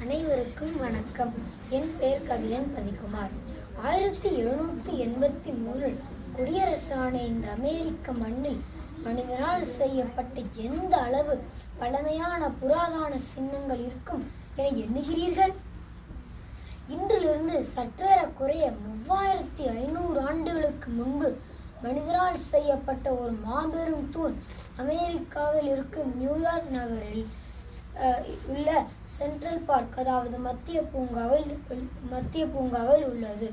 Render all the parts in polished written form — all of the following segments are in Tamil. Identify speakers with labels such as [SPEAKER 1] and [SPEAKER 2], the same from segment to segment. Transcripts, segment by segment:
[SPEAKER 1] அனைவருக்கும் வணக்கம். என் பெயர் கபிலன் பதிக்குமார். 1783 குடியரசான இந்த அமெரிக்க மண்ணில் மனிதனால் செய்யப்பட்ட எந்த அளவு பழமையான புராதன சின்னங்கள் இருக்கும் என எண்ணுகிறீர்கள்? இன்றிலிருந்து சற்றேறக்குறைய 3500 ஆண்டுகளுக்கு முன்பு மனிதனால் செய்யப்பட்ட ஒரு மாபெரும் தூண் அமெரிக்காவில் இருக்கும் நியூயார்க் நகரில் உள்ள சென்ட்ரல் பார்க், அதாவது மத்திய பூங்காவில் உள்ளது.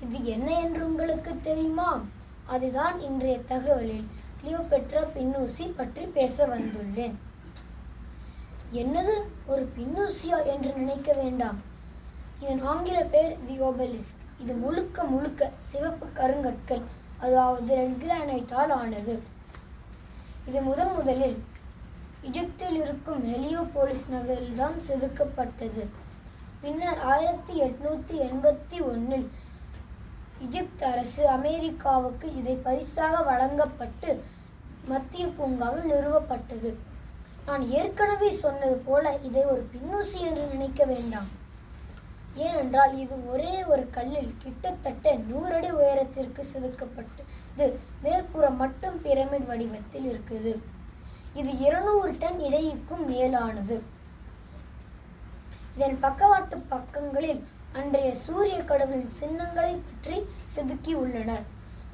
[SPEAKER 1] இது என்ன என்று உங்களுக்கு தெரியுமா? அதுதான் இன்றைய தகவலில் கிளியோபெட்ரா பின்னூசி பற்றி பேச வந்துள்ளேன். என்னது, ஒரு பின்னூசியா என்று நினைக்க வேண்டாம். இதன் ஆங்கில பெயர் தி ஒபெலிஸ்க். இது முழுக்க சிவப்பு கருங்கற்கள், அதாவது ரெட் கிரானைட்டால் ஆனது. இது முதலில் எகிப்தில் இருக்கும் ஹெலியோபோலிஸ் நகரில் தான் செதுக்கப்பட்டது. பின்னர் 1881 எகிப்து அரசு அமெரிக்காவுக்கு இதை பரிசாக வழங்கப்பட்டு மத்திய பூங்காவில் நிறுவப்பட்டது. நான் ஏற்கனவே சொன்னது போல இதை ஒரு பின்னூசி என்று நினைக்க வேண்டாம். ஏனென்றால் இது ஒரே ஒரு கல்லில் கிட்டத்தட்ட 100 அடி உயரத்திற்கு செதுக்கப்பட்டது. மேற்புறம் மட்டும் பிரமிட் வடிவத்தில் இருக்குது. இது 200 டன் எடைக்கும் மேலானது. இதன் பக்கவாட்டு பக்கங்களில் அன்றைய சூரிய கடவுளின் சின்னங்களை பற்றி செதுக்கி உள்ளனர்.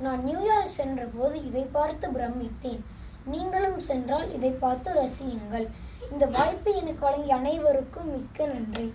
[SPEAKER 1] நான் நியூயார்க் சென்ற போது இதை பார்த்து பிரமித்தேன். நீங்களும் சென்றால் இதை பார்த்து ரசியுங்கள். இந்த வாய்ப்பை எனக்கு வழங்கிய அனைவருக்கும் மிக்க நன்றி.